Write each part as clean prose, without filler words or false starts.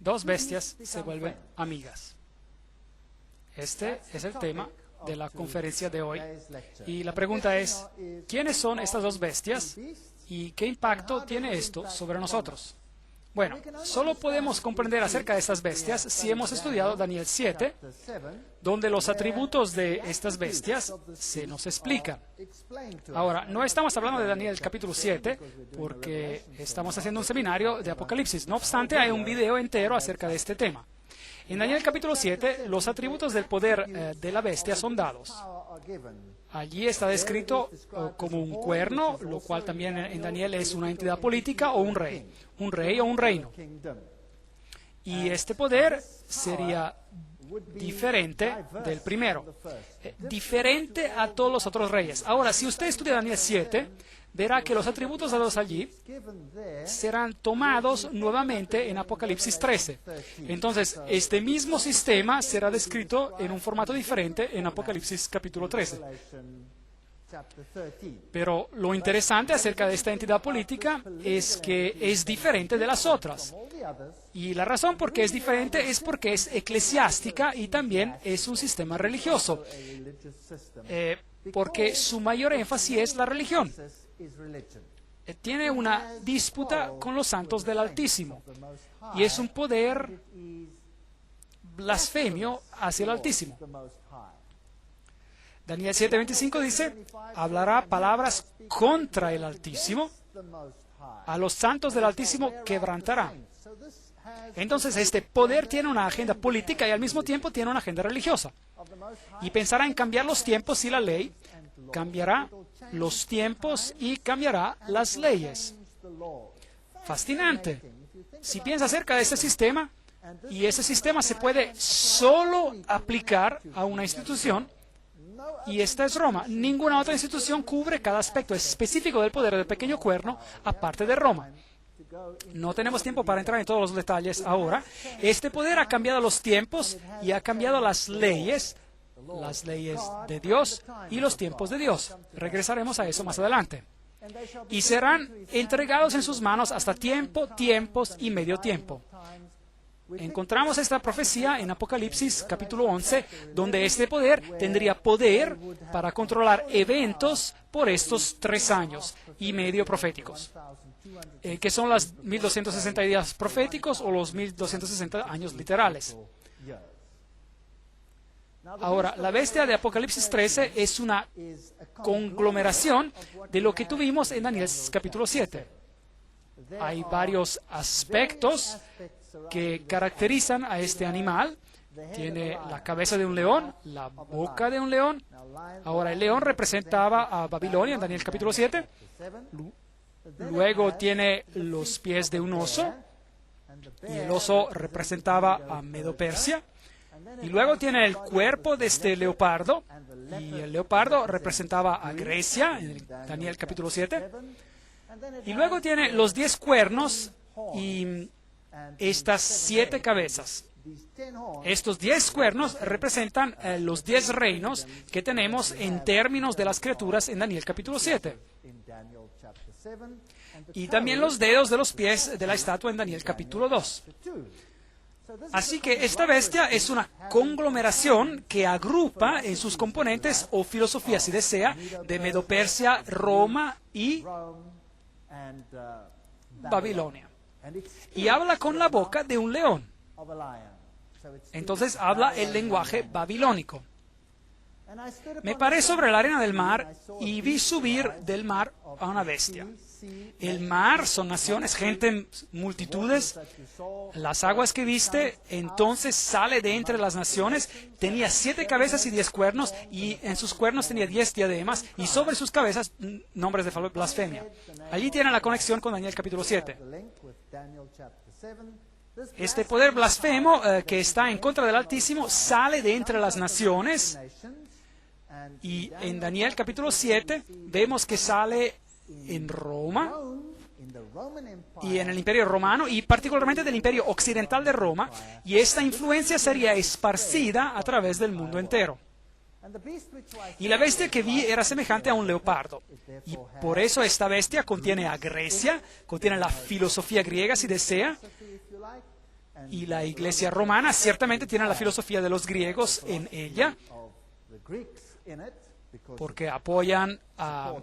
Dos bestias se vuelven amigas. Este es el tema de la conferencia de hoy. Y la pregunta es, ¿quiénes son estas dos bestias y qué impacto tiene esto sobre nosotros? Bueno, solo podemos comprender acerca de estas bestias si hemos estudiado Daniel 7, donde los atributos de estas bestias se nos explican. Ahora, no estamos hablando de Daniel capítulo 7, porque estamos haciendo un seminario de Apocalipsis. No obstante, hay un video entero acerca de este tema. En Daniel capítulo 7, los atributos del poder de la bestia son dados. Allí está descrito como un cuerno, lo cual también en Daniel es una entidad política o un rey o un reino. Y este poder sería diferente del primero, diferente a todos los otros reyes. Ahora, si usted estudia Daniel 7, verá que los atributos dados allí serán tomados nuevamente en Apocalipsis 13. Entonces, este mismo sistema será descrito en un formato diferente en Apocalipsis capítulo 13. Pero lo interesante acerca de esta entidad política es que es diferente de las otras. Y la razón por qué es diferente es porque es eclesiástica y también es un sistema religioso. Porque su mayor énfasis es la religión. Tiene una disputa con los santos del Altísimo. Y es un poder blasfemio hacia el Altísimo. Daniel 7:25 dice, hablará palabras contra el Altísimo, a los santos del Altísimo quebrantará. Entonces, este poder tiene una agenda política y al mismo tiempo tiene una agenda religiosa. Y pensará en cambiar los tiempos y la ley, cambiará los tiempos y cambiará las leyes. Fascinante. Si piensa acerca de ese sistema, y ese sistema se puede solo aplicar a una institución, y esta es Roma. Ninguna otra institución cubre cada aspecto específico del poder del pequeño cuerno, aparte de Roma. No tenemos tiempo para entrar en todos los detalles ahora. Este poder ha cambiado los tiempos y ha cambiado las leyes de Dios y los tiempos de Dios. Regresaremos a eso más adelante. Y serán entregados en sus manos hasta tiempo, tiempos y medio tiempo. Encontramos esta profecía en Apocalipsis capítulo 11, donde este poder tendría poder para controlar eventos por estos 3 años y medio proféticos, que son las 1260 días proféticos o los 1260 años literales. Ahora, la bestia de Apocalipsis 13 es una conglomeración de lo que tuvimos en Daniel capítulo 7. Hay varios aspectos que caracterizan a este animal. Tiene la cabeza de un león, la boca de un león. Ahora, el león representaba a Babilonia en Daniel capítulo 7. Luego tiene los pies de un oso, y el oso representaba a Medo-Persia. Y luego tiene el cuerpo de este leopardo, y el leopardo representaba a Grecia, en Daniel capítulo 7. Y luego tiene los 10 cuernos y estas 7 cabezas. Estos 10 cuernos representan los 10 reinos que tenemos en términos de las criaturas en Daniel capítulo 7. Y también los dedos de los pies de la estatua en Daniel capítulo 2. Así que esta bestia es una conglomeración que agrupa en sus componentes, o filosofía si desea, de Medo-Persia, Roma y Babilonia. Y habla con la boca de un león. Entonces habla el lenguaje babilónico. Me paré sobre la arena del mar y vi subir del mar a una bestia. El mar son naciones, gente, multitudes. Las aguas que viste, entonces sale de entre las naciones. Tenía 7 cabezas y 10 cuernos, y en sus cuernos tenía 10 diademas, y sobre sus cabezas nombres de blasfemia. Allí tiene la conexión con Daniel capítulo 7. Este poder blasfemo que está en contra del Altísimo sale de entre las naciones, y en Daniel capítulo 7 vemos que sale en Roma y en el Imperio Romano, y particularmente del Imperio Occidental de Roma, y esta influencia sería esparcida a través del mundo entero. Y la bestia que vi era semejante a un leopardo, y por eso esta bestia contiene a Grecia, contiene la filosofía griega si desea, y la iglesia romana ciertamente tiene la filosofía de los griegos en ella, porque apoyan a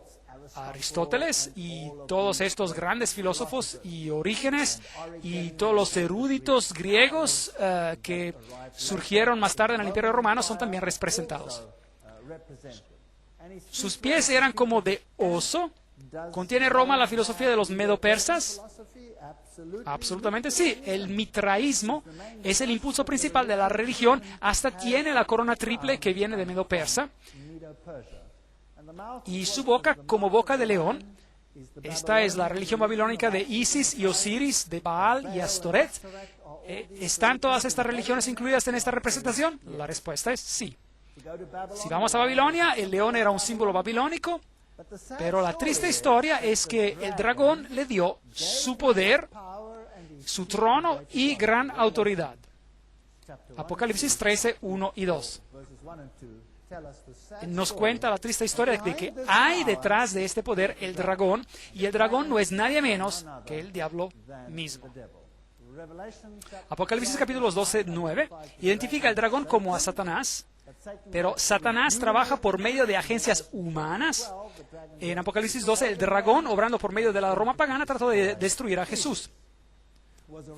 Aristóteles y todos estos grandes filósofos y Orígenes y todos los eruditos griegos que surgieron más tarde en el Imperio Romano son también representados. Sus pies eran como de oso. ¿Contiene Roma la filosofía de los medo-persas? Absolutamente sí. El mitraísmo es el impulso principal de la religión, hasta tiene la corona triple que viene de Medo-Persa. Y su boca como boca de león. Esta es la religión babilónica de Isis y Osiris, de Baal y Astoret. ¿Están todas estas religiones incluidas en esta representación? La respuesta es sí. Si vamos a Babilonia, el león era un símbolo babilónico, pero la triste historia es que el dragón le dio su poder, su trono y gran autoridad. Apocalipsis 13, 1 y 2. Nos cuenta la triste historia de que hay detrás de este poder el dragón, y el dragón no es nadie menos que el diablo mismo. Apocalipsis capítulos 12, 9 identifica al dragón como a Satanás, pero Satanás trabaja por medio de agencias humanas. En Apocalipsis 12, el dragón, obrando por medio de la Roma pagana, trató de destruir a Jesús.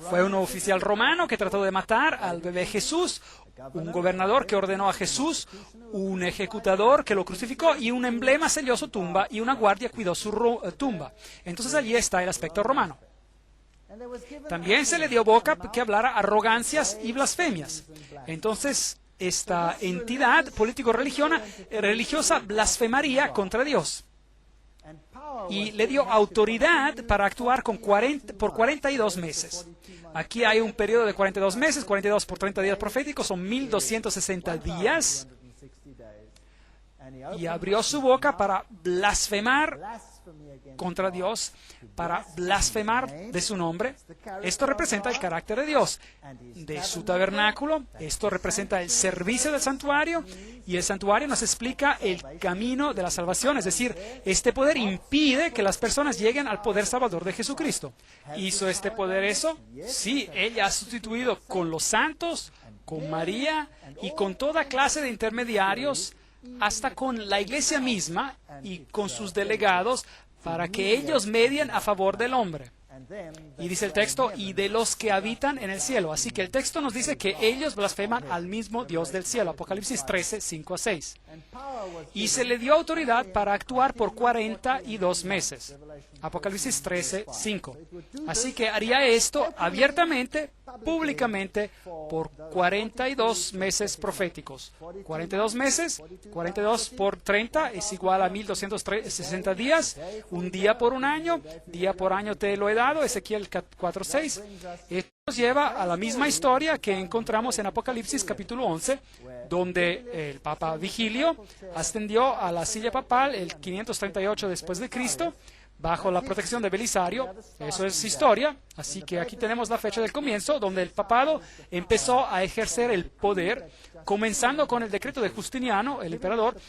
Fue un oficial romano que trató de matar al bebé Jesús, un gobernador que ordenó a Jesús, un ejecutador que lo crucificó, y un emblema selló su tumba, y una guardia cuidó su tumba. Entonces allí está el aspecto romano. También se le dio boca que hablara arrogancias y blasfemias. Entonces esta entidad político-religiosa blasfemaría contra Dios. Y le dio autoridad para actuar por 42 meses. Aquí hay un periodo de 42 meses, 42 por 30 días proféticos, son 1260 días. Y abrió su boca para blasfemar contra Dios, para blasfemar de su nombre. Esto representa el carácter de Dios, de su tabernáculo. Esto representa el servicio del santuario, y el santuario nos explica el camino de la salvación. Es decir, este poder impide que las personas lleguen al poder salvador de Jesucristo. ¿Hizo este poder eso? Sí, ella ha sustituido con los santos, con María y con toda clase de intermediarios, hasta con la iglesia misma y con sus delegados, para que ellos medien a favor del hombre. Y dice el texto, y de los que habitan en el cielo. Así que el texto nos dice que ellos blasfeman al mismo Dios del cielo. Apocalipsis 13, 5 a 6. Y se le dio autoridad para actuar por 42 meses. Apocalipsis 13, 5. Así que haría esto abiertamente, públicamente por 42 meses proféticos. 42 meses, 42 por 30 es igual a 1260 días, un día por un año, día por año te lo he dado, Ezequiel 4:6. Esto nos lleva a la misma historia que encontramos en Apocalipsis capítulo 11, donde el Papa Vigilio ascendió a la silla papal el 538 después de Cristo, bajo la protección de Belisario. Eso es historia, así que aquí tenemos la fecha del comienzo, donde el papado empezó a ejercer el poder, comenzando con el decreto de Justiniano, el emperador,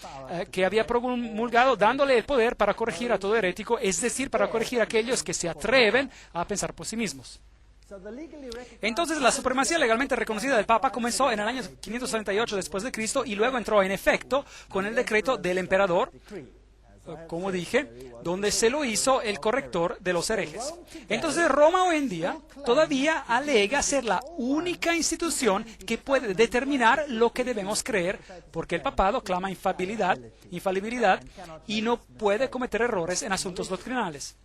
que había promulgado dándole el poder para corregir a todo herético, es decir, para corregir a aquellos que se atreven a pensar por sí mismos. Entonces, la supremacía legalmente reconocida del Papa comenzó en el año 538 después de Cristo y luego entró en efecto con el decreto del emperador, como dije, donde se lo hizo el corrector de los herejes. Entonces, Roma hoy en día todavía alega ser la única institución que puede determinar lo que debemos creer, porque el papado clama infalibilidad y no puede cometer errores en asuntos doctrinales.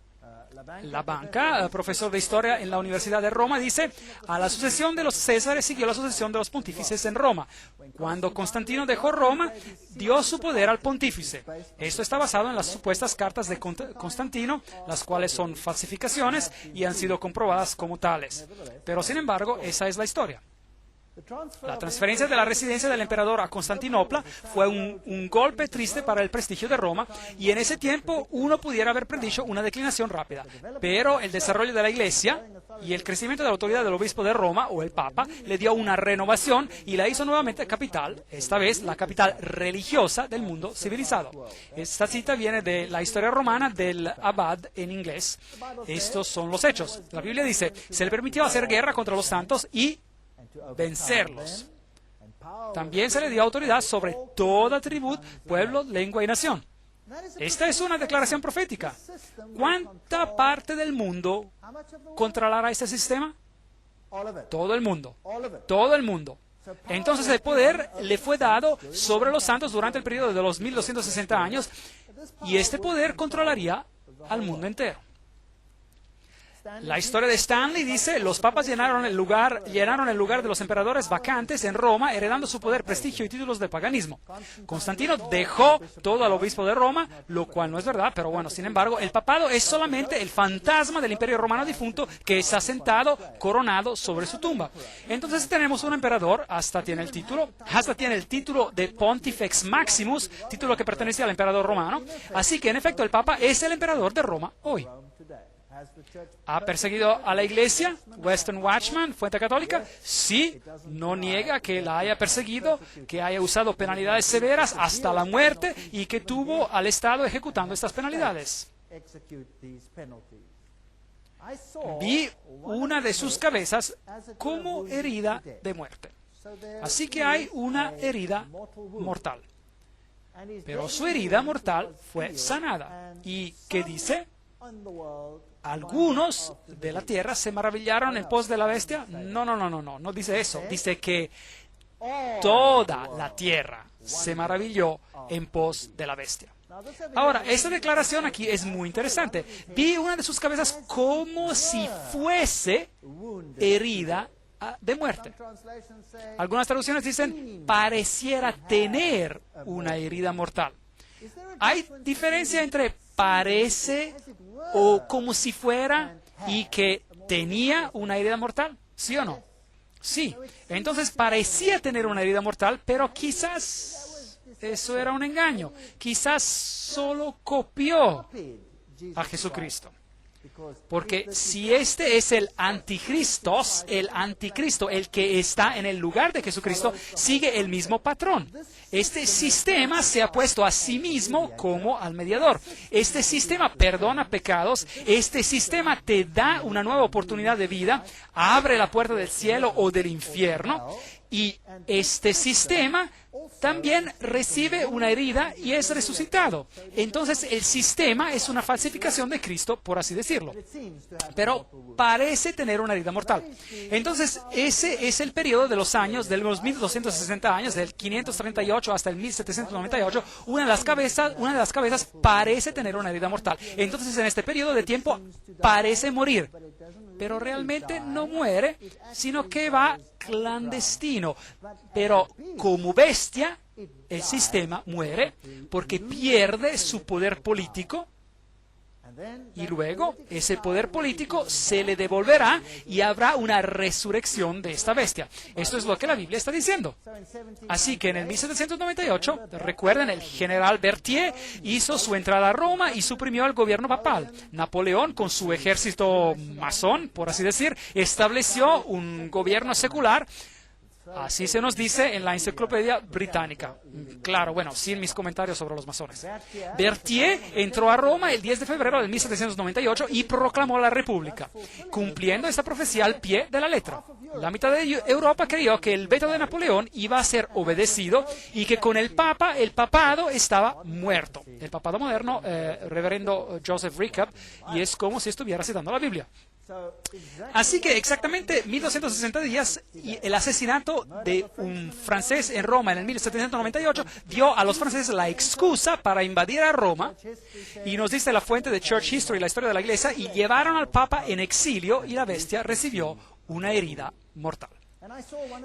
La Banca, profesor de historia en la Universidad de Roma, dice: a la sucesión de los Césares siguió la sucesión de los pontífices en Roma. Cuando Constantino dejó Roma, dio su poder al pontífice. Esto está basado en las supuestas cartas de Constantino, las cuales son falsificaciones y han sido comprobadas como tales. Pero, sin embargo, esa es la historia. La transferencia de la residencia del emperador a Constantinopla fue un golpe triste para el prestigio de Roma, y en ese tiempo uno pudiera haber predicho una declinación rápida. Pero el desarrollo de la Iglesia y el crecimiento de la autoridad del obispo de Roma, o el Papa, le dio una renovación y la hizo nuevamente capital, esta vez la capital religiosa del mundo civilizado. Esta cita viene de la historia romana del Abad en inglés. Estos son los hechos. La Biblia dice: se le permitió hacer guerra contra los santos y vencerlos. También se le dio autoridad sobre toda tribu, pueblo, lengua y nación. Esta es una declaración profética. ¿Cuánta parte del mundo controlará este sistema? Todo el mundo. Todo el mundo. Entonces el poder le fue dado sobre los santos durante el periodo de los 1260 años, y este poder controlaría al mundo entero. La historia de Stanley dice: los papas llenaron el lugar de los emperadores vacantes en Roma, heredando su poder, prestigio y títulos de paganismo. Constantino dejó todo al obispo de Roma, lo cual no es verdad, pero bueno, sin embargo, el papado es solamente el fantasma del imperio romano difunto que está sentado, coronado sobre su tumba. Entonces tenemos un emperador, hasta tiene el título de Pontifex Maximus, título que pertenece al emperador romano, así que en efecto el papa es el emperador de Roma hoy. ¿Ha perseguido a la Iglesia? Western Watchman, Fuente Católica, sí, no niega que la haya perseguido, que haya usado penalidades severas hasta la muerte y que tuvo al Estado ejecutando estas penalidades. Vi una de sus cabezas como herida de muerte. Así que hay una herida mortal. Pero su herida mortal fue sanada. ¿Y qué dice? Algunos de la tierra se maravillaron en pos de la bestia. No dice eso. Dice que toda la tierra se maravilló en pos de la bestia. Ahora, esta declaración aquí es muy interesante. Vi una de sus cabezas como si fuese herida de muerte. Algunas traducciones dicen: pareciera tener una herida mortal. ¿Hay diferencia entre parece o como si fuera y que tenía una herida mortal? ¿Sí o no? Sí. Entonces parecía tener una herida mortal, pero quizás eso era un engaño. Quizás solo copió a Jesucristo. Porque si este es el anticristo, el que está en el lugar de Jesucristo, sigue el mismo patrón. Este sistema se ha puesto a sí mismo como al mediador. Este sistema perdona pecados. Este sistema te da una nueva oportunidad de vida, abre la puerta del cielo o del infierno. Y este sistema también recibe una herida y es resucitado. Entonces el sistema es una falsificación de Cristo, por así decirlo. Pero parece tener una herida mortal. Entonces ese es el periodo de los años, de los 1260 años, del 538 hasta el 1798. Una de las cabezas parece tener una herida mortal. Entonces en este periodo de tiempo parece morir. Pero realmente no muere, sino que va clandestino. Pero como bestia, el sistema muere porque pierde su poder político. Y luego ese poder político se le devolverá y habrá una resurrección de esta bestia. Esto es lo que la Biblia está diciendo. Así que en el 1798, recuerden, el general Berthier hizo su entrada a Roma y suprimió el gobierno papal. Napoleón, con su ejército masón, por así decir, estableció un gobierno secular. Así se nos dice en la Enciclopedia Británica. Claro, bueno, sin mis comentarios sobre los masones. Berthier entró a Roma el 10 de febrero de 1798 y proclamó la República, cumpliendo esta profecía al pie de la letra. La mitad de Europa creyó que el veto de Napoleón iba a ser obedecido y que con el Papa, el papado estaba muerto. El papado moderno, reverendo Joseph Recap, y es como si estuviera citando la Biblia. Así que exactamente 1260 días y el asesinato de un francés en Roma en el 1798 dio a los franceses la excusa para invadir a Roma, y nos dice la fuente de Church History, la historia de la Iglesia, y llevaron al Papa en exilio y la bestia recibió una herida mortal.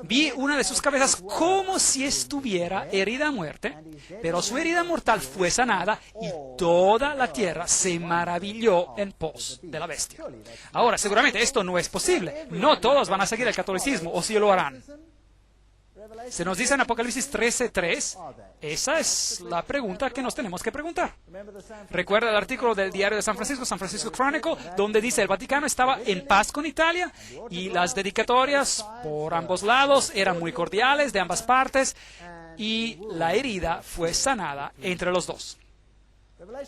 Vi una de sus cabezas como si estuviera herida a muerte, pero su herida mortal fue sanada y toda la tierra se maravilló en pos de la bestia. Ahora, seguramente esto no es posible. No todos van a seguir el catolicismo, o si lo harán. Se nos dice en Apocalipsis 13:3, esa es la pregunta que nos tenemos que preguntar. Recuerda el artículo del diario de San Francisco Chronicle, donde dice el Vaticano estaba en paz con Italia y las dedicatorias por ambos lados eran muy cordiales de ambas partes y la herida fue sanada entre los dos.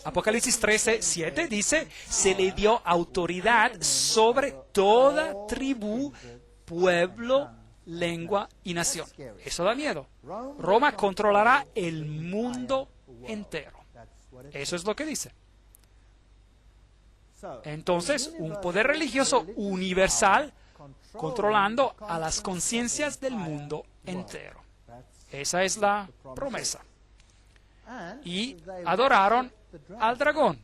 Apocalipsis 13:7 dice, se le dio autoridad sobre toda tribu, pueblo, lengua y nación. Eso da miedo. Roma controlará el mundo entero. Eso es lo que dice. Entonces, un poder religioso universal controlando a las conciencias del mundo entero. Esa es la promesa. Y adoraron al dragón.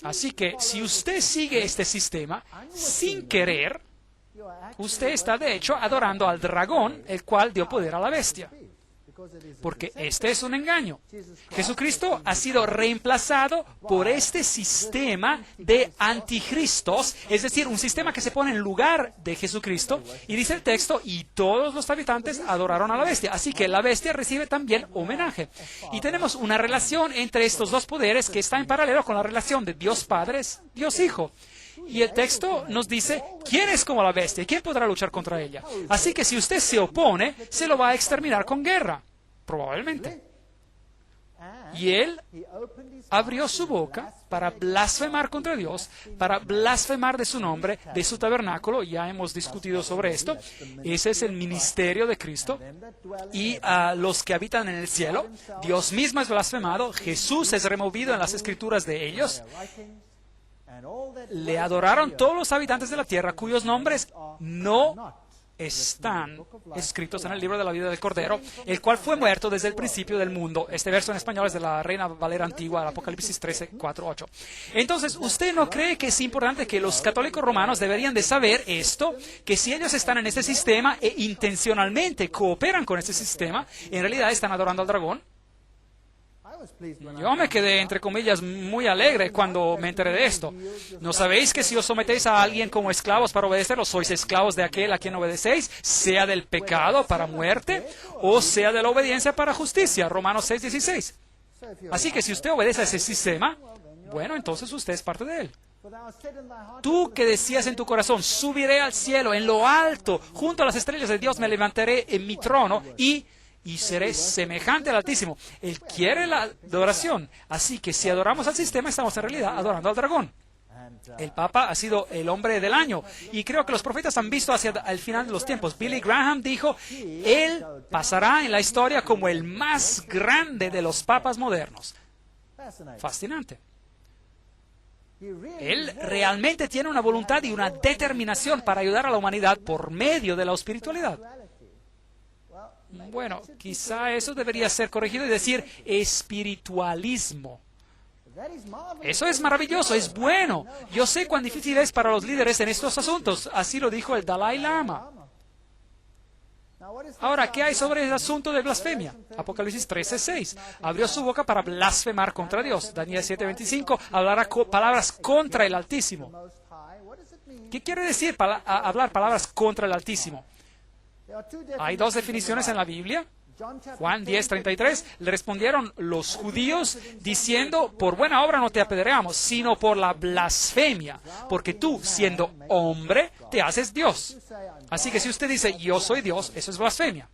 Así que si usted sigue este sistema sin querer, usted está de hecho adorando al dragón, el cual dio poder a la bestia. Porque este es un engaño. Jesucristo ha sido reemplazado por este sistema de anticristos, es decir, un sistema que se pone en lugar de Jesucristo, y dice el texto, y todos los habitantes adoraron a la bestia. Así que la bestia recibe también homenaje. Y tenemos una relación entre estos dos poderes que está en paralelo con la relación de Dios Padre, Dios Hijo. Y el texto nos dice, ¿quién es como la bestia? ¿Quién podrá luchar contra ella? Así que si usted se opone, se lo va a exterminar con guerra, probablemente. Y él abrió su boca para blasfemar contra Dios, para blasfemar de su nombre, de su tabernáculo. Ya hemos discutido sobre esto. Ese es el ministerio de Cristo. Y a los que habitan en el cielo, Dios mismo es blasfemado, Jesús es removido en las escrituras de ellos. Le adoraron todos los habitantes de la tierra cuyos nombres no están escritos en el libro de la vida del Cordero, el cual fue muerto desde el principio del mundo. Este verso en español es de la Reina Valera Antigua, Apocalipsis 13:4-8. Entonces, ¿usted no cree que es importante que los católicos romanos deberían de saber esto? Que si ellos están en ese sistema e intencionalmente cooperan con ese sistema, en realidad están adorando al dragón. Yo me quedé, entre comillas, muy alegre cuando me enteré de esto. ¿No sabéis que si os sometéis a alguien como esclavos para obedecerlo, sois esclavos de aquel a quien obedecéis, sea del pecado para muerte o sea de la obediencia para justicia? Romanos 6:16. Así que si usted obedece a ese sistema, bueno, entonces usted es parte de él. Tú que decías en tu corazón, subiré al cielo, en lo alto, junto a las estrellas de Dios me levantaré en mi trono y seré semejante al Altísimo. Él quiere la adoración. Así que si adoramos al sistema, estamos en realidad adorando al dragón. El Papa ha sido el hombre del año y creo que los profetas han visto hacia el final de los tiempos. Billy Graham dijo, él pasará en la historia como el más grande de los papas modernos. Fascinante. Él realmente tiene una voluntad y una determinación para ayudar a la humanidad por medio de la espiritualidad. Bueno, quizá eso debería ser corregido y decir espiritualismo. Eso es maravilloso, es bueno. Yo sé cuán difícil es para los líderes en estos asuntos. Así lo dijo el Dalai Lama. Ahora, ¿qué hay sobre el asunto de blasfemia? Apocalipsis 13:6. Abrió su boca para blasfemar contra Dios. Daniel 7:25. Hablará palabras contra el Altísimo. ¿Qué quiere decir hablar palabras contra el Altísimo? Hay dos definiciones en la Biblia. Juan 10:33, le respondieron los judíos diciendo, por buena obra no te apedreamos, sino por la blasfemia, porque tú, siendo hombre, te haces Dios. Así que si usted dice, yo soy Dios, eso es blasfemia.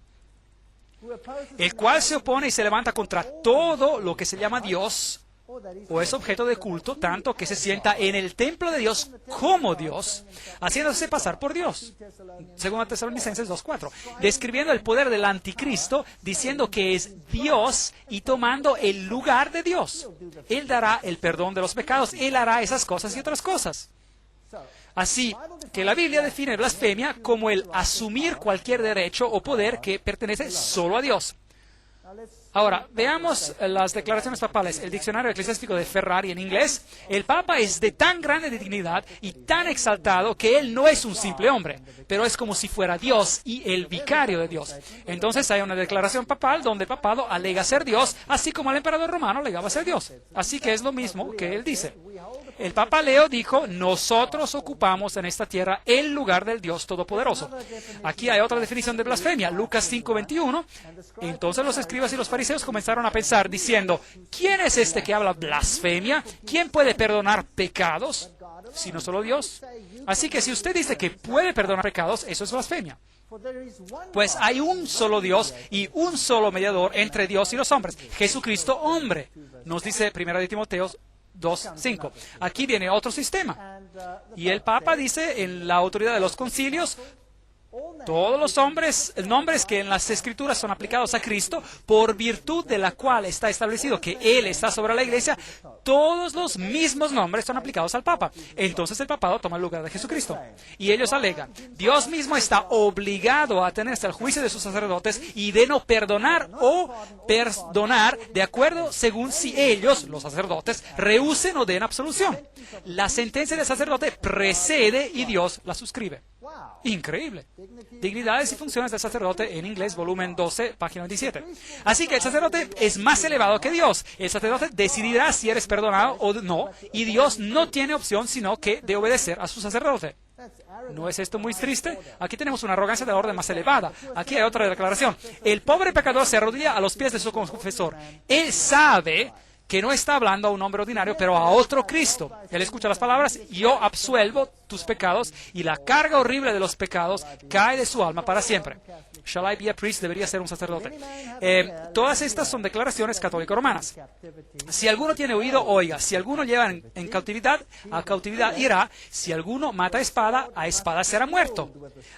El cual se opone y se levanta contra todo lo que se llama Dios, o es objeto de culto, tanto que se sienta en el templo de Dios como Dios, haciéndose pasar por Dios. Según Tesalonicenses 2:4, describiendo el poder del anticristo, diciendo que es Dios y tomando el lugar de Dios. Él dará el perdón de los pecados, Él hará esas cosas y otras cosas. Así que la Biblia define blasfemia como el asumir cualquier derecho o poder que pertenece solo a Dios. Ahora, veamos las declaraciones papales. El diccionario eclesiástico de Ferrari en inglés. El Papa es de tan grande dignidad y tan exaltado que él no es un simple hombre, pero es como si fuera Dios y el vicario de Dios. Entonces hay una declaración papal donde el papado alega ser Dios, así como el emperador romano alegaba ser Dios. Así que es lo mismo que él dice. El Papa Leo dijo, nosotros ocupamos en esta tierra el lugar del Dios Todopoderoso. Aquí hay otra definición de blasfemia, Lucas 5:21. Entonces los escribas y los fariseos comenzaron a pensar, diciendo, ¿quién es este que habla blasfemia? ¿Quién puede perdonar pecados? Sino solo Dios. Así que si usted dice que puede perdonar pecados, eso es blasfemia. Pues hay un solo Dios y un solo mediador entre Dios y los hombres, Jesucristo hombre. Nos dice 1 Timoteo 2:5. Aquí viene otro sistema. Y el Papa dice en la autoridad de los concilios, todos los nombres que en las Escrituras son aplicados a Cristo, por virtud de la cual está establecido que Él está sobre la Iglesia, todos los mismos nombres son aplicados al Papa. Entonces el papado toma el lugar de Jesucristo. Y ellos alegan, Dios mismo está obligado a atenerse al juicio de sus sacerdotes y de no perdonar o perdonar de acuerdo según si ellos, los sacerdotes, rehúsen o den absolución. La sentencia del sacerdote precede y Dios la suscribe. Increíble. Dignidades y funciones del sacerdote en inglés, volumen 12, página 27. Así que el sacerdote es más elevado que Dios. El sacerdote decidirá si eres perdonado o no, y Dios no tiene opción sino que de obedecer a su sacerdote. ¿No es esto muy triste? Aquí tenemos una arrogancia de la orden más elevada. Aquí hay otra declaración. El pobre pecador se arrodilla a los pies de su confesor. Él sabe que no está hablando a un hombre ordinario, pero a otro Cristo. Él escucha las palabras, yo absuelvo tus pecados, y la carga horrible de los pecados cae de su alma para siempre. Shall I be a priest? Debería ser un sacerdote. Todas estas son declaraciones católico-romanas. Si alguno tiene oído, oiga. Si alguno lleva en cautividad, a cautividad irá. Si alguno mata a espada será muerto.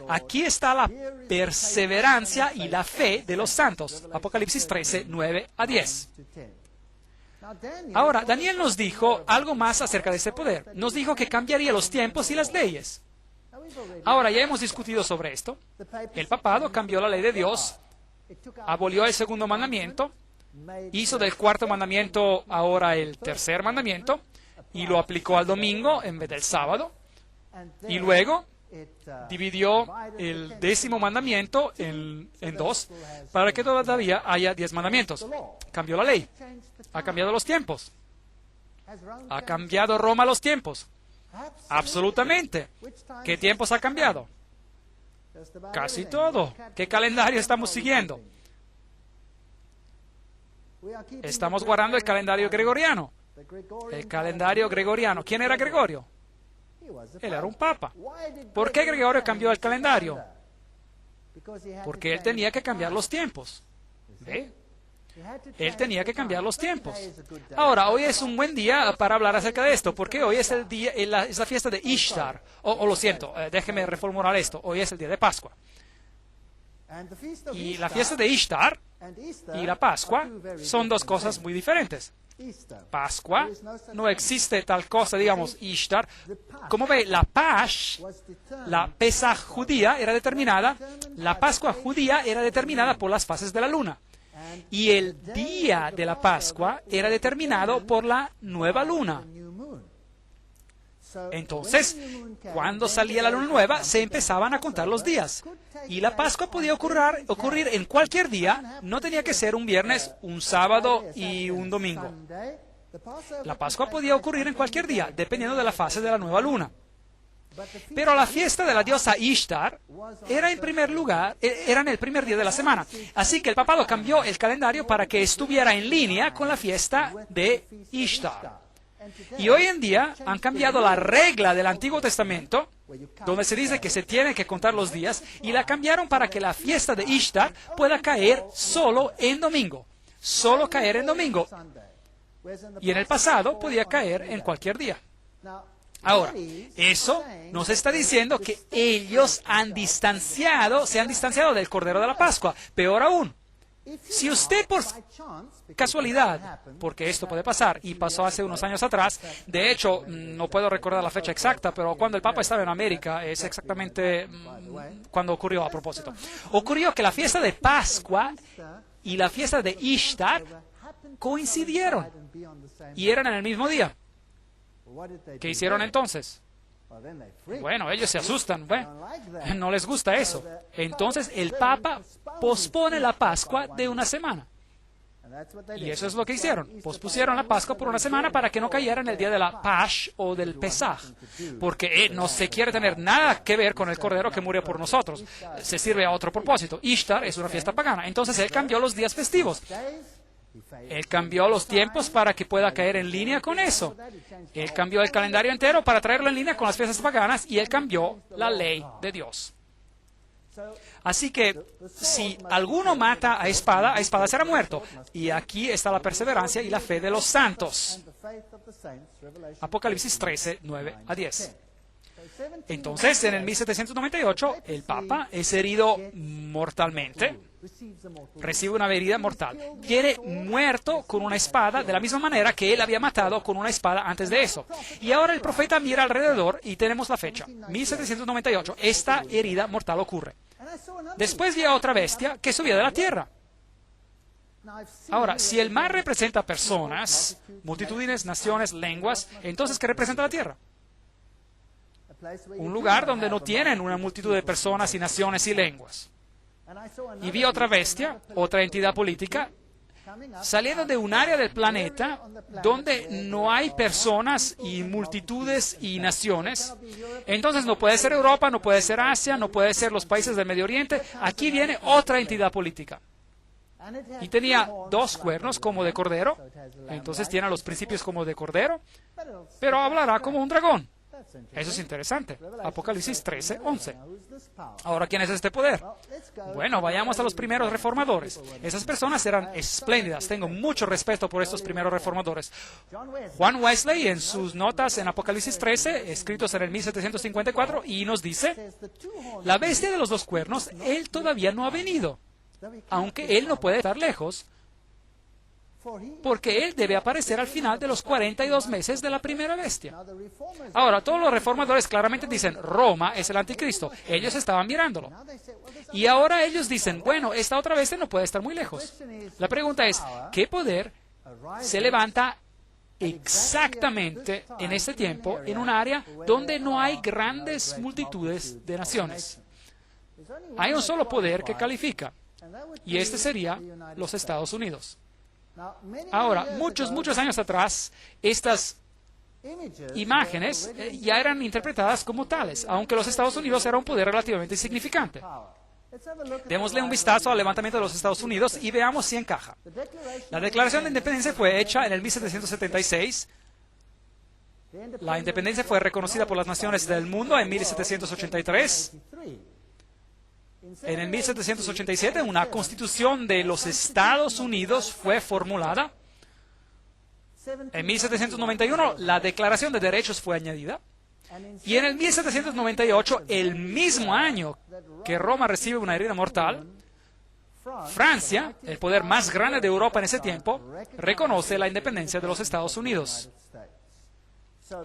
Aquí está la perseverancia y la fe de los santos. Apocalipsis 13, 9-10. Ahora, Daniel nos dijo algo más acerca de ese poder. Nos dijo que cambiaría los tiempos y las leyes. Ahora, ya hemos discutido sobre esto. El papado cambió la ley de Dios, abolió el segundo mandamiento, hizo del cuarto mandamiento ahora el tercer mandamiento, y lo aplicó al domingo en vez del sábado, y luego dividió el 10º mandamiento en dos, para que todavía haya 10 mandamientos. Cambió la ley, ha cambiado los tiempos, ha cambiado Roma los tiempos. Absolutamente. ¿Qué tiempos ha cambiado? Casi todo. ¿Qué calendario estamos siguiendo? Estamos guardando el calendario gregoriano. El calendario gregoriano. ¿Quién era Gregorio? Él era un papa. ¿Por qué Gregorio cambió el calendario? Porque él tenía que cambiar los tiempos. ¿Ve? Él tenía que cambiar los tiempos. Ahora, hoy es un buen día para hablar acerca de esto, porque hoy es el día, es la fiesta de Ishtar. O lo siento, déjeme reformular esto. Hoy es el día de Pascua. Y la fiesta de Ishtar y la Pascua son dos cosas muy diferentes. Pascua, no existe tal cosa, digamos, Ishtar. Como ve, la Pesaj judía era determinada, la Pascua judía era determinada por las fases de la luna. Y el día de la Pascua era determinado por la nueva luna. Entonces, cuando salía la luna nueva, se empezaban a contar los días. Y la Pascua podía ocurrir en cualquier día, no tenía que ser un viernes, un sábado y un domingo. La Pascua podía ocurrir en cualquier día, dependiendo de la fase de la nueva luna. Pero la fiesta de la diosa Ishtar era en el primer día de la semana. Así que el papado cambió el calendario para que estuviera en línea con la fiesta de Ishtar. Y hoy en día han cambiado la regla del Antiguo Testamento, donde se dice que se tienen que contar los días, y la cambiaron para que la fiesta de Ishtar pueda caer solo en domingo. Solo caer en domingo. Y en el pasado podía caer en cualquier día. Ahora, eso nos está diciendo que ellos se han distanciado del Cordero de la Pascua. Peor aún, si usted por casualidad, porque esto puede pasar, y pasó hace unos años atrás, de hecho, no puedo recordar la fecha exacta, pero cuando el Papa estaba en América, es exactamente cuando ocurrió a propósito. Ocurrió que la fiesta de Pascua y la fiesta de Ishtar coincidieron y eran en el mismo día. ¿Qué hicieron entonces? Bueno, ellos se asustan, no les gusta eso. Entonces el Papa pospone la Pascua de una semana. Y eso es lo que hicieron. Pospusieron la Pascua por una semana para que no cayera en el día de la Pash o del Pesaj. Porque no se quiere tener nada que ver con el Cordero que murió por nosotros. Se sirve a otro propósito. Ishtar es una fiesta pagana. Entonces él cambió los días festivos. Él cambió los tiempos para que pueda caer en línea con eso. Él cambió el calendario entero para traerlo en línea con las fiestas paganas y él cambió la ley de Dios. Así que si alguno mata a espada será muerto. Y aquí está la perseverancia y la fe de los santos. Apocalipsis 13, 9 a 10. Entonces, en el 1798, el Papa es herido mortalmente. Recibe una herida mortal. Quiere muerto con una espada de la misma manera que él había matado con una espada antes de eso. Y ahora el profeta mira alrededor y tenemos la fecha. 1798. Esta herida mortal ocurre. Después vi a otra bestia que subía de la tierra. Ahora, si el mar representa personas, multitudes, naciones, lenguas, entonces ¿qué representa la tierra? Un lugar donde no tienen una multitud de personas y naciones y lenguas. Y vi otra bestia, otra entidad política, saliendo de un área del planeta donde no hay personas y multitudes y naciones. Entonces no puede ser Europa, no puede ser Asia, no puede ser los países del Medio Oriente. Aquí viene otra entidad política. Y tenía 2 cuernos como de cordero, entonces tiene los principios como de cordero, pero hablará como un dragón. Eso es interesante. Apocalipsis 13, 11. Ahora, ¿quién es este poder? Bueno, vayamos a los primeros reformadores. Esas personas eran espléndidas. Tengo mucho respeto por estos primeros reformadores. Juan Wesley, en sus notas en Apocalipsis 13, escritos en el 1754, y nos dice, la bestia de los 2 cuernos, él todavía no ha venido, aunque él no puede estar lejos, porque él debe aparecer al final de los 42 meses de la primera bestia. Ahora, todos los reformadores claramente dicen, Roma es el anticristo. Ellos estaban mirándolo. Y ahora ellos dicen, bueno, esta otra bestia no puede estar muy lejos. La pregunta es, ¿qué poder se levanta exactamente en este tiempo en un área donde no hay grandes multitudes de naciones? Hay un solo poder que califica, y este sería los Estados Unidos. Ahora, muchos años atrás, estas imágenes ya eran interpretadas como tales, aunque los Estados Unidos era un poder relativamente insignificante. Démosle un vistazo al levantamiento de los Estados Unidos y veamos si encaja. La Declaración de Independencia fue hecha en el 1776. La independencia fue reconocida por las naciones del mundo en 1783. En el 1787, una constitución de los Estados Unidos fue formulada. En 1791, la Declaración de Derechos fue añadida. Y en el 1798, el mismo año que Roma recibe una herida mortal, Francia, el poder más grande de Europa en ese tiempo, reconoce la independencia de los Estados Unidos.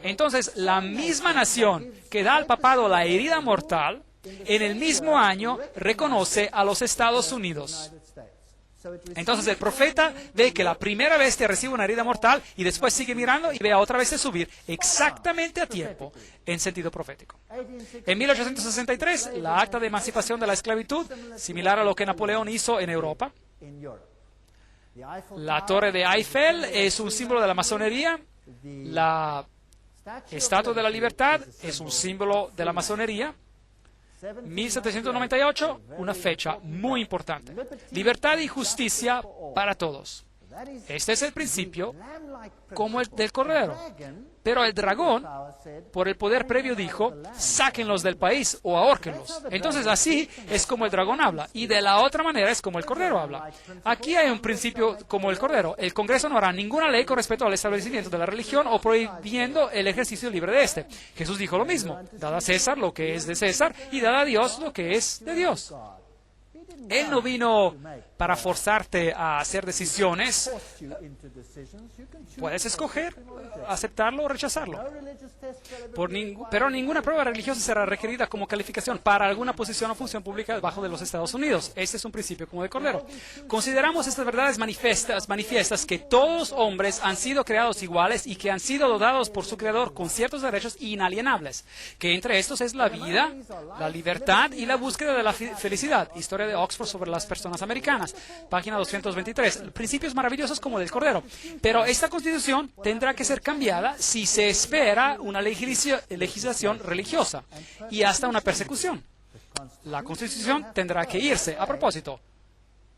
Entonces, la misma nación que da al papado la herida mortal, en el mismo año reconoce a los Estados Unidos. Entonces el profeta ve que la primera bestia recibe una herida mortal y después sigue mirando y ve a otra bestia subir exactamente a tiempo en sentido profético. En 1863, la acta de emancipación de la esclavitud, similar a lo que Napoleón hizo en Europa. La torre de Eiffel es un símbolo de la masonería. La estatua de la libertad es un símbolo de la masonería. 1798, una fecha muy importante. Libertad y justicia para todos. Este es el principio como el del Cordero. Pero el dragón, por el poder previo, dijo, sáquenlos del país o ahórquenlos. Entonces así es como el dragón habla. Y de la otra manera es como el Cordero habla. Aquí hay un principio como el Cordero. El Congreso no hará ninguna ley con respecto al establecimiento de la religión o prohibiendo el ejercicio libre de este. Jesús dijo lo mismo. Dad a César lo que es de César y dad a Dios lo que es de Dios. Él no vino para forzarte a hacer decisiones. Puedes escoger aceptarlo o rechazarlo. Pero ninguna prueba religiosa será requerida como calificación para alguna posición o función pública debajo de los Estados Unidos. Este es un principio como de Cordero. Consideramos estas verdades manifiestas que todos hombres han sido creados iguales y que han sido dotados por su Creador con ciertos derechos inalienables, que entre estos es la vida, la libertad y la búsqueda de la felicidad. Historia de Oxford sobre las personas americanas, página 223. Principios maravillosos como el del Cordero. Pero esta Constitución tendrá que ser cambiada si se espera una legislación religiosa y hasta una persecución. La Constitución tendrá que irse. A propósito,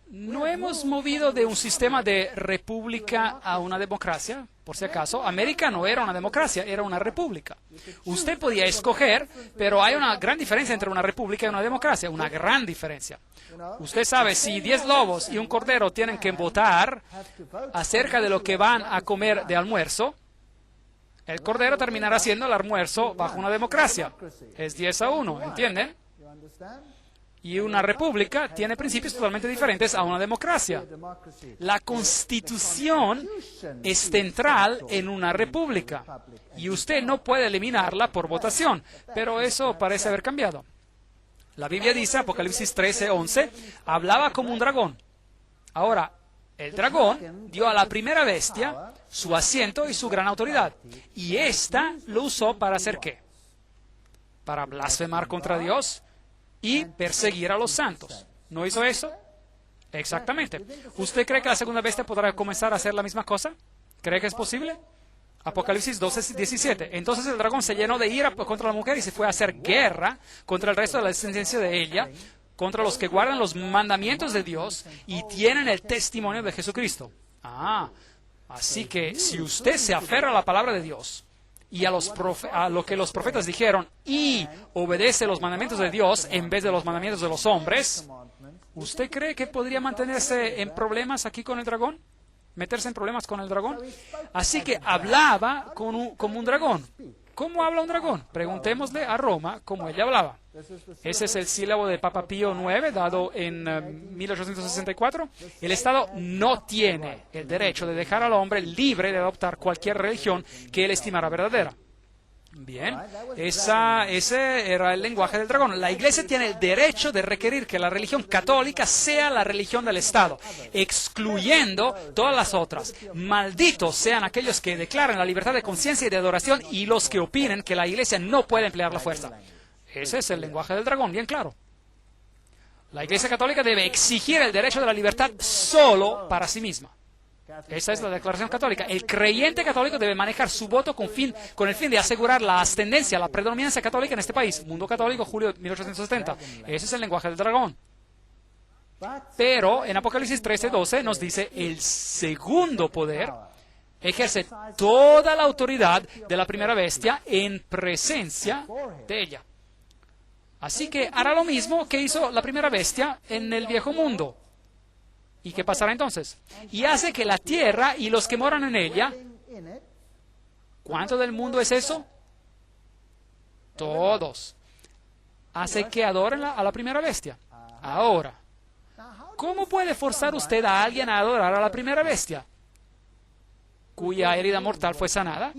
¿no hemos movido de un sistema de república a una democracia? Por si acaso, América no era una democracia, era una república. Usted podía escoger, pero hay una gran diferencia entre una república y una democracia, una gran diferencia. Usted sabe, si 10 lobos y un cordero tienen que votar acerca de lo que van a comer de almuerzo, el cordero terminará siendo el almuerzo bajo una democracia. Es 10-1, ¿entienden? Y una república tiene principios totalmente diferentes a una democracia. La Constitución es central en una república y usted no puede eliminarla por votación, pero eso parece haber cambiado. La Biblia dice, Apocalipsis 13:11, hablaba como un dragón. Ahora, el dragón dio a la primera bestia su asiento y su gran autoridad. Y ésta lo usó para hacer ¿qué? Para blasfemar contra Dios y perseguir a los santos. ¿No hizo eso? Exactamente. ¿Usted cree que la segunda bestia podrá comenzar a hacer la misma cosa? ¿Cree que es posible? Apocalipsis 12:17. Entonces el dragón se llenó de ira contra la mujer y se fue a hacer guerra contra el resto de la descendencia de ella, contra los que guardan los mandamientos de Dios y tienen el testimonio de Jesucristo. Así que si usted se aferra a la palabra de Dios y a lo que los profetas dijeron y obedece los mandamientos de Dios en vez de los mandamientos de los hombres, ¿usted cree que podría mantenerse en problemas aquí con el dragón? ¿Meterse en problemas con el dragón? Así que hablaba como un dragón. ¿Cómo habla un dragón? Preguntémosle a Roma cómo ella hablaba. Ese es el sílabo de Papa Pío IX, dado en 1864. El Estado no tiene el derecho de dejar al hombre libre de adoptar cualquier religión que él estimara verdadera. Bien, ese era el lenguaje del dragón. La Iglesia tiene el derecho de requerir que la religión católica sea la religión del Estado, excluyendo todas las otras. Malditos sean aquellos que declaran la libertad de conciencia y de adoración y los que opinen que la Iglesia no puede emplear la fuerza. Ese es el lenguaje del dragón, bien claro. La Iglesia católica debe exigir el derecho de la libertad solo para sí misma. Esa es la declaración católica. El creyente católico debe manejar su voto con el fin de asegurar la ascendencia, la predominancia católica en este país. Mundo Católico, julio de 1870. Ese es el lenguaje del dragón. Pero en Apocalipsis 13:12 nos dice el segundo poder ejerce toda la autoridad de la primera bestia en presencia de ella. Así que hará lo mismo que hizo la primera bestia en el viejo mundo. ¿Y qué pasará entonces? Y hace que la tierra y los que moran en ella, ¿cuánto del mundo es eso? Todos. Hace que adoren a la primera bestia. Ahora, ¿cómo puede forzar usted a alguien a adorar a la primera bestia, cuya herida mortal fue sanada?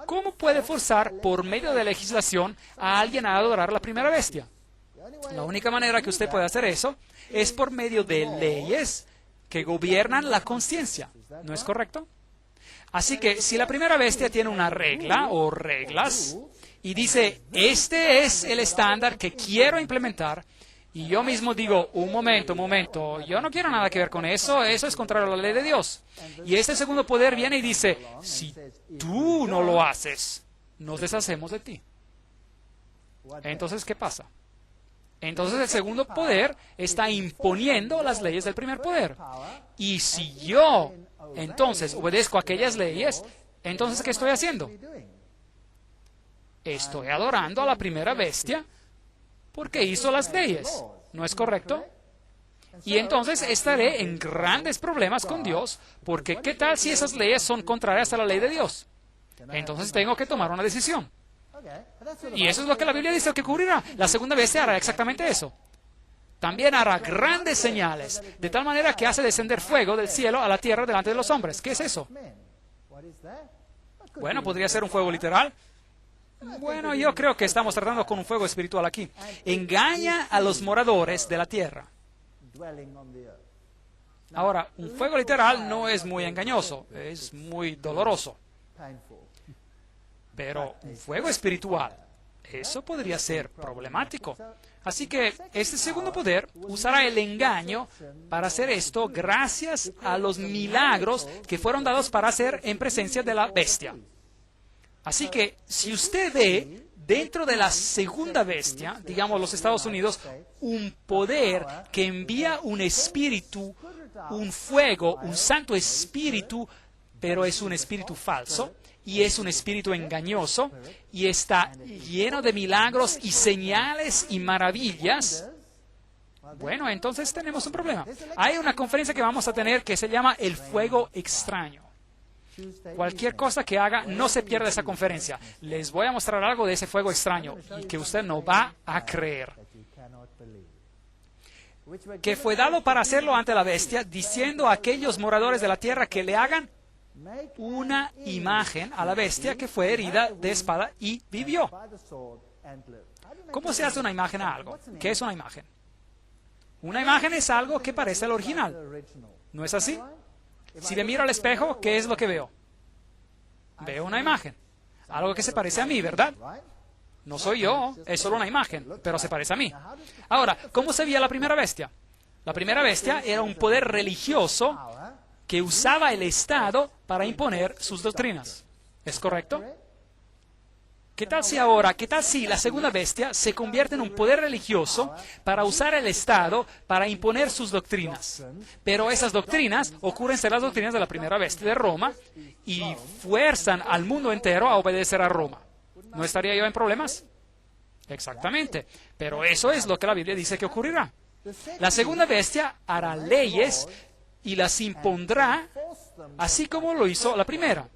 ¿Cómo puede forzar por medio de legislación a alguien a adorar a la primera bestia? La única manera que usted puede hacer eso es por medio de leyes que gobiernan la conciencia. ¿No es correcto? Así que si la primera bestia tiene una regla o reglas y dice, este es el estándar que quiero implementar, y yo mismo digo, un momento, yo no quiero nada que ver con eso, eso es contrario a la ley de Dios. Y este segundo poder viene y dice, si tú no lo haces, nos deshacemos de ti. Entonces, ¿qué pasa? Entonces el segundo poder está imponiendo las leyes del primer poder. Y si yo, entonces, obedezco a aquellas leyes, entonces, ¿qué estoy haciendo? Estoy adorando a la primera bestia porque hizo las leyes. ¿No es correcto? Y entonces estaré en grandes problemas con Dios, porque ¿qué tal si esas leyes son contrarias a la ley de Dios? Entonces tengo que tomar una decisión. Y eso es lo que la Biblia dice que ocurrirá. La segunda bestia hará exactamente eso. También hará grandes señales, de tal manera que hace descender fuego del cielo a la tierra delante de los hombres. ¿Qué es eso? Bueno, podría ser un fuego literal. Bueno, yo creo que estamos tratando con un fuego espiritual aquí. Engaña a los moradores de la tierra. Ahora, un fuego literal no es muy engañoso, es muy doloroso. Pero un fuego espiritual, eso podría ser problemático. Así que este segundo poder usará el engaño para hacer esto gracias a los milagros que fueron dados para hacer en presencia de la bestia. Así que si usted ve dentro de la segunda bestia, digamos los Estados Unidos, un poder que envía un espíritu, un fuego, un santo espíritu, pero es un espíritu falso, y es un espíritu engañoso, y está lleno de milagros y señales y maravillas, bueno, entonces tenemos un problema. Hay una conferencia que vamos a tener que se llama El Fuego Extraño. Cualquier cosa que haga, no se pierda esa conferencia. Les voy a mostrar algo de ese fuego extraño y que usted no va a creer. Que fue dado para hacerlo ante la bestia, diciendo a aquellos moradores de la tierra que le hagan una imagen a la bestia que fue herida de espada y vivió. ¿Cómo se hace una imagen a algo? ¿Qué es una imagen? Una imagen es algo que parece al original. ¿No es así? Si me miro al espejo, ¿qué es lo que veo? Veo una imagen. Algo que se parece a mí, ¿verdad? No soy yo, es solo una imagen, pero se parece a mí. Ahora, ¿cómo se veía la primera bestia? La primera bestia era un poder religioso que usaba el Estado para imponer sus doctrinas. ¿Es correcto? ¿Qué tal si ahora, qué tal si la segunda bestia se convierte en un poder religioso para usar el Estado para imponer sus doctrinas? Pero esas doctrinas ocurren ser las doctrinas de la primera bestia de Roma y fuerzan al mundo entero a obedecer a Roma. ¿No estaría yo en problemas? Exactamente. Pero eso es lo que la Biblia dice que ocurrirá. La segunda bestia hará leyes y las impondrá así como lo hizo la primera.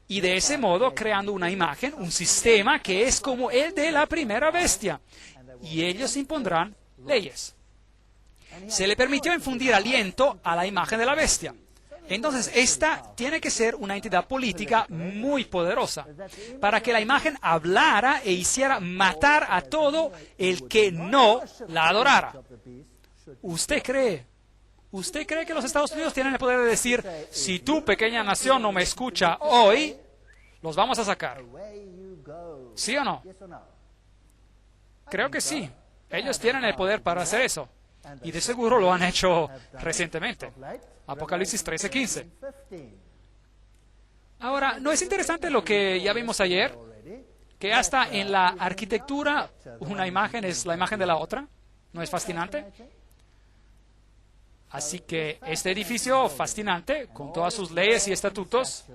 Y de ese modo creando una imagen, un sistema que es como el de la primera bestia. Y ellos impondrán leyes. Se le permitió infundir aliento a la imagen de la bestia. Entonces, esta tiene que ser una entidad política muy poderosa para que la imagen hablara e hiciera matar a todo el que no la adorara. ¿Usted cree que los Estados Unidos tienen el poder de decir, si tu pequeña nación no me escucha hoy, los vamos a sacar? ¿Sí o no? Creo que sí. Ellos tienen el poder para hacer eso. Y de seguro lo han hecho recientemente. Apocalipsis 13:15. Ahora, ¿no es interesante lo que ya vimos ayer? Que hasta en la arquitectura una imagen es la imagen de la otra. ¿No es fascinante? Así que este edificio fascinante, con todas sus leyes y estatutos,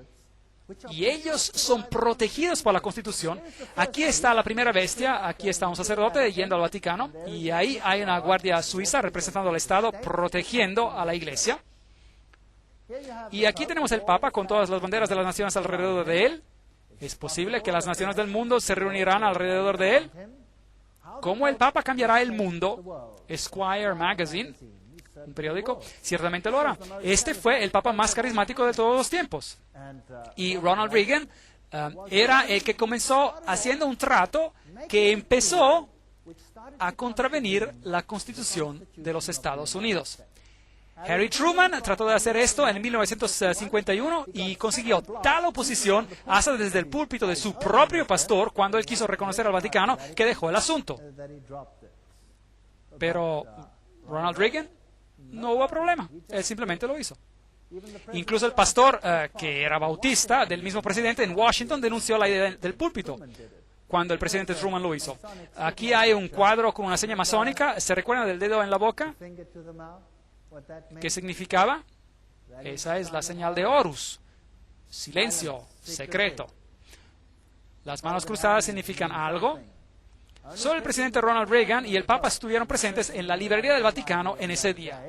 y ellos son protegidos por la Constitución. Aquí está la primera bestia, aquí está un sacerdote yendo al Vaticano, y ahí hay una guardia suiza representando al Estado, protegiendo a la Iglesia. Y aquí tenemos el Papa con todas las banderas de las naciones alrededor de él. ¿Es posible que las naciones del mundo se reunirán alrededor de él? ¿Cómo el Papa cambiará el mundo? Esquire Magazine, un periódico, ciertamente lo hará. Este fue el Papa más carismático de todos los tiempos. Y Ronald Reagan era el que comenzó haciendo un trato que empezó a contravenir la Constitución de los Estados Unidos. Harry Truman trató de hacer esto en 1951 y consiguió tal oposición hasta desde el púlpito de su propio pastor cuando él quiso reconocer al Vaticano que dejó el asunto. Pero Ronald Reagan no hubo problema, él simplemente lo hizo. Incluso el pastor, que era bautista del mismo presidente en Washington, denunció la idea del púlpito cuando el presidente Truman lo hizo. Aquí hay un cuadro con una seña masónica. ¿Se recuerdan del dedo en la boca? ¿Qué significaba? Esa es la señal de Horus, silencio, secreto. Las manos cruzadas significan algo. Solo el presidente Ronald Reagan y el Papa estuvieron presentes en la librería del Vaticano en ese día.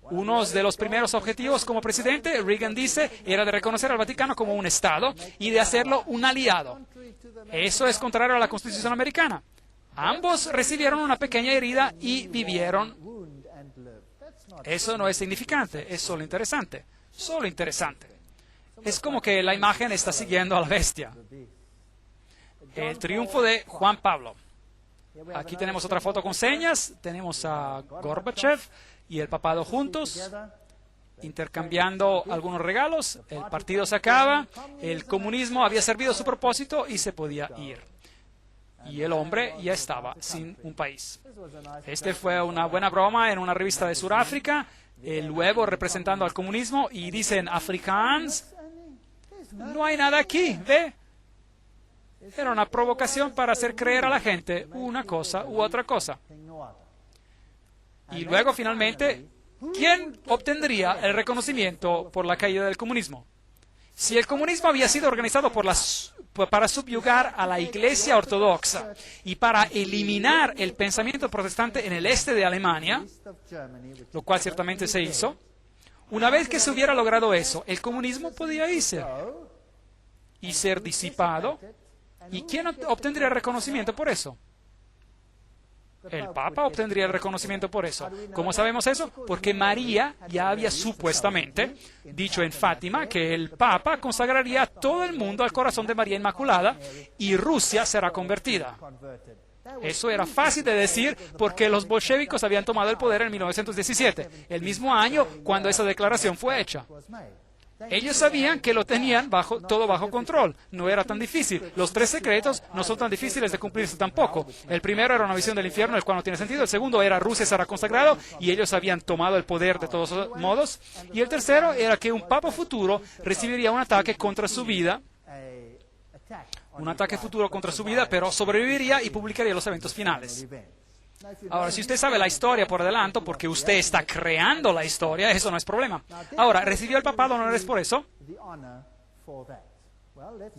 Uno de los primeros objetivos como presidente, Reagan dice, era de reconocer al Vaticano como un Estado y de hacerlo un aliado. Eso es contrario a la Constitución americana. Ambos recibieron una pequeña herida y vivieron. Eso no es significante, es solo interesante. Solo interesante. Es como que la imagen está siguiendo a la bestia. El triunfo de Juan Pablo. Aquí tenemos otra foto con señas. Tenemos a Gorbachev y el papado juntos, intercambiando algunos regalos. El partido se acaba, el comunismo había servido su propósito y se podía ir. Y el hombre ya estaba sin un país. Este fue una buena broma en una revista de Sudáfrica, el huevo representando al comunismo, y dicen, Afrikaans, no hay nada aquí, ¿ve? Era una provocación para hacer creer a la gente una cosa u otra cosa. Y luego, finalmente, ¿quién obtendría el reconocimiento por la caída del comunismo? Si el comunismo había sido organizado para subyugar a la Iglesia ortodoxa y para eliminar el pensamiento protestante en el este de Alemania, lo cual ciertamente se hizo, una vez que se hubiera logrado eso, el comunismo podía irse y ser disipado. ¿Y quién obtendría el reconocimiento por eso? El Papa obtendría el reconocimiento por eso. ¿Cómo sabemos eso? Porque María ya había supuestamente dicho en Fátima que el Papa consagraría a todo el mundo al corazón de María Inmaculada y Rusia será convertida. Eso era fácil de decir porque los bolcheviques habían tomado el poder en 1917, el mismo año cuando esa declaración fue hecha. Ellos sabían que lo tenían todo bajo control. No era tan difícil. Los 3 secretos no son tan difíciles de cumplirse tampoco. El primero era una visión del infierno, el cual no tiene sentido. El segundo era Rusia será consagrado y ellos habían tomado el poder de todos modos. Y el tercero era que un papa futuro recibiría un ataque contra su vida. Un ataque futuro contra su vida, pero sobreviviría y publicaría los eventos finales. Ahora, si usted sabe la historia por adelanto, porque usted está creando la historia, eso no es problema. Ahora, ¿recibió el papado honores por eso?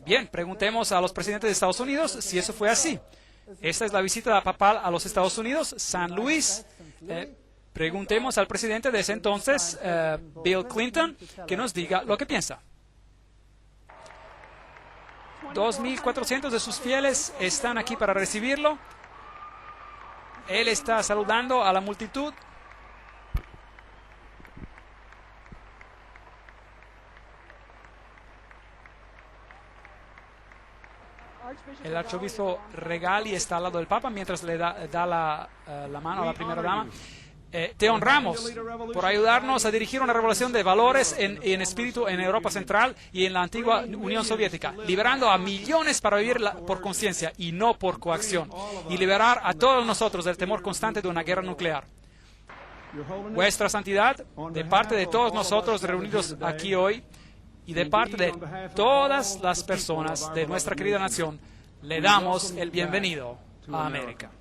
Bien, preguntemos a los presidentes de Estados Unidos si eso fue así. Esta es la visita papal a los Estados Unidos, San Luis. Preguntemos al presidente de ese entonces, Bill Clinton, que nos diga lo que piensa. 2.400 de sus fieles están aquí para recibirlo. Él está saludando a la multitud. El arzobispo Regali está al lado del Papa mientras le da la mano a la primera dama. Te honramos por ayudarnos a dirigir una revolución de valores en espíritu en Europa Central y en la antigua Unión Soviética, liberando a millones para vivir por conciencia y no por coacción, y liberar a todos nosotros del temor constante de una guerra nuclear. Vuestra Santidad, de parte de todos nosotros reunidos aquí hoy y de parte de todas las personas de nuestra querida nación, le damos el bienvenido a América.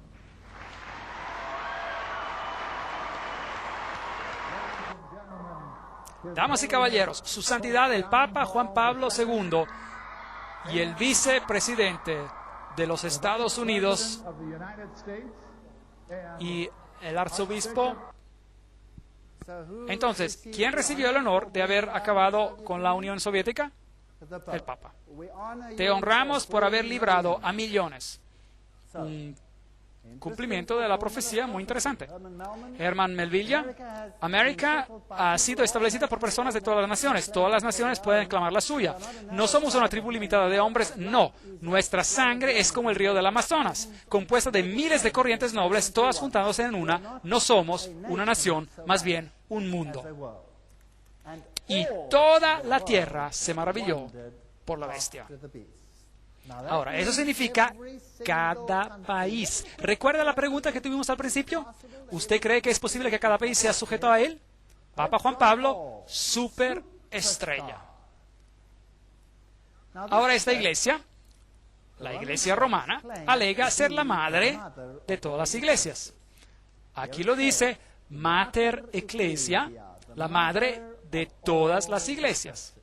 Damas y caballeros, Su Santidad el Papa Juan Pablo II y el vicepresidente de los Estados Unidos y el arzobispo. Entonces, ¿quién recibió el honor de haber acabado con la Unión Soviética? El Papa. Te honramos por haber librado a millones. Un cumplimiento de la profecía muy interesante. Herman Melville, América ha sido establecida por personas de todas las naciones. Todas las naciones pueden clamar la suya. No somos una tribu limitada de hombres, no. Nuestra sangre es como el río del Amazonas, compuesta de miles de corrientes nobles, todas juntándose en una. No somos una nación, más bien un mundo. Y toda la tierra se maravilló por la bestia. Ahora, eso significa cada país. ¿Recuerda la pregunta que tuvimos al principio? ¿Usted cree que es posible que cada país sea sujeto a él? Papa Juan Pablo, superestrella. Ahora esta iglesia, la iglesia romana, alega ser la madre de todas las iglesias. Aquí lo dice, Mater Ecclesia, la madre de todas las iglesias.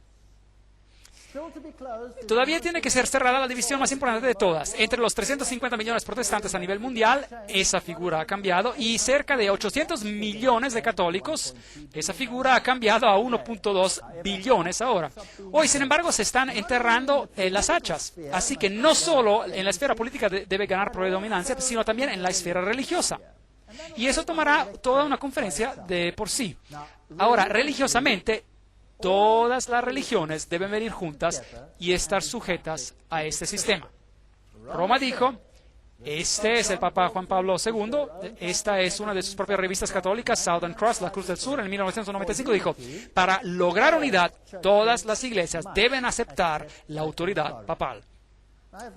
Todavía tiene que ser cerrada la división más importante de todas. Entre los 350 millones de protestantes a nivel mundial, esa figura ha cambiado, y cerca de 800 millones de católicos, esa figura ha cambiado a 1.2 billones ahora. Hoy, sin embargo, se están enterrando las hachas. Así que no solo en la esfera política debe ganar predominancia, sino también en la esfera religiosa. Y eso tomará toda una conferencia de por sí. Ahora, religiosamente, todas las religiones deben venir juntas y estar sujetas a este sistema. Roma dijo, este es el Papa Juan Pablo II, esta es una de sus propias revistas católicas, Southern Cross, la Cruz del Sur, en 1995 dijo, para lograr unidad, todas las iglesias deben aceptar la autoridad papal.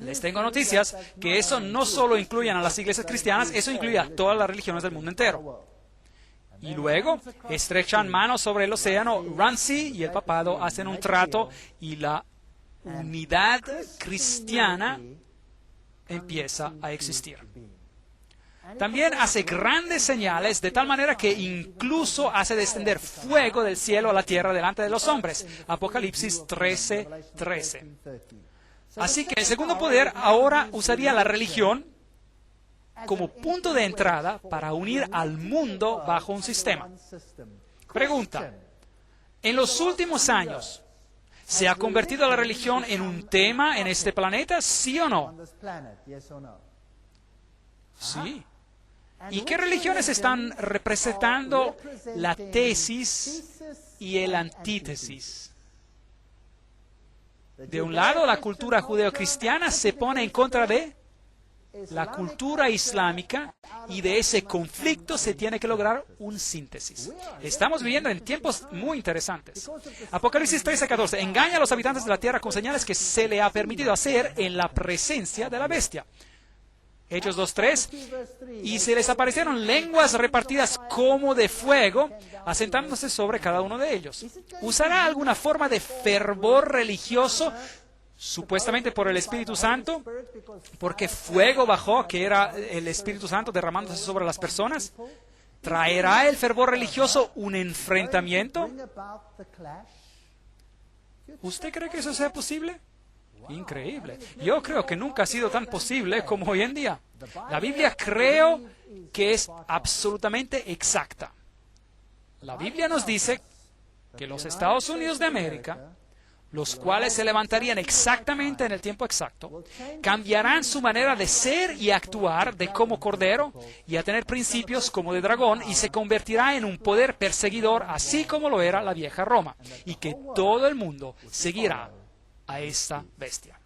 Les tengo noticias que eso no solo incluye a las iglesias cristianas, eso incluye a todas las religiones del mundo entero. Y luego estrechan manos sobre el océano, Ramsey y el papado hacen un trato y la unidad cristiana empieza a existir. También hace grandes señales de tal manera que incluso hace descender fuego del cielo a la tierra delante de los hombres. Apocalipsis 13:13. Así que el segundo poder ahora usaría la religión como punto de entrada para unir al mundo bajo un sistema. Pregunta, ¿en los últimos años se ha convertido la religión en un tema en este planeta, sí o no? Sí. ¿Y qué religiones están representando la tesis y el antítesis? De un lado, la cultura judeocristiana se pone en contra de la cultura islámica, y de ese conflicto se tiene que lograr un síntesis. Estamos viviendo en tiempos muy interesantes. Apocalipsis 13:14. Engaña a los habitantes de la tierra con señales que se le ha permitido hacer en la presencia de la bestia. Hechos 2:3. Y se les aparecieron lenguas repartidas como de fuego, asentándose sobre cada uno de ellos. ¿Usará alguna forma de fervor religioso, supuestamente por el Espíritu Santo, porque fuego bajó, que era el Espíritu Santo derramándose sobre las personas? ¿Traerá el fervor religioso un enfrentamiento? ¿Usted cree que eso sea posible? Increíble. Yo creo que nunca ha sido tan posible como hoy en día. La Biblia creo que es absolutamente exacta. La Biblia nos dice que los Estados Unidos de América, los cuales se levantarían exactamente en el tiempo exacto, cambiarán su manera de ser y actuar de como cordero y a tener principios como de dragón, y se convertirá en un poder perseguidor, así como lo era la vieja Roma, y que todo el mundo seguirá a esta bestia.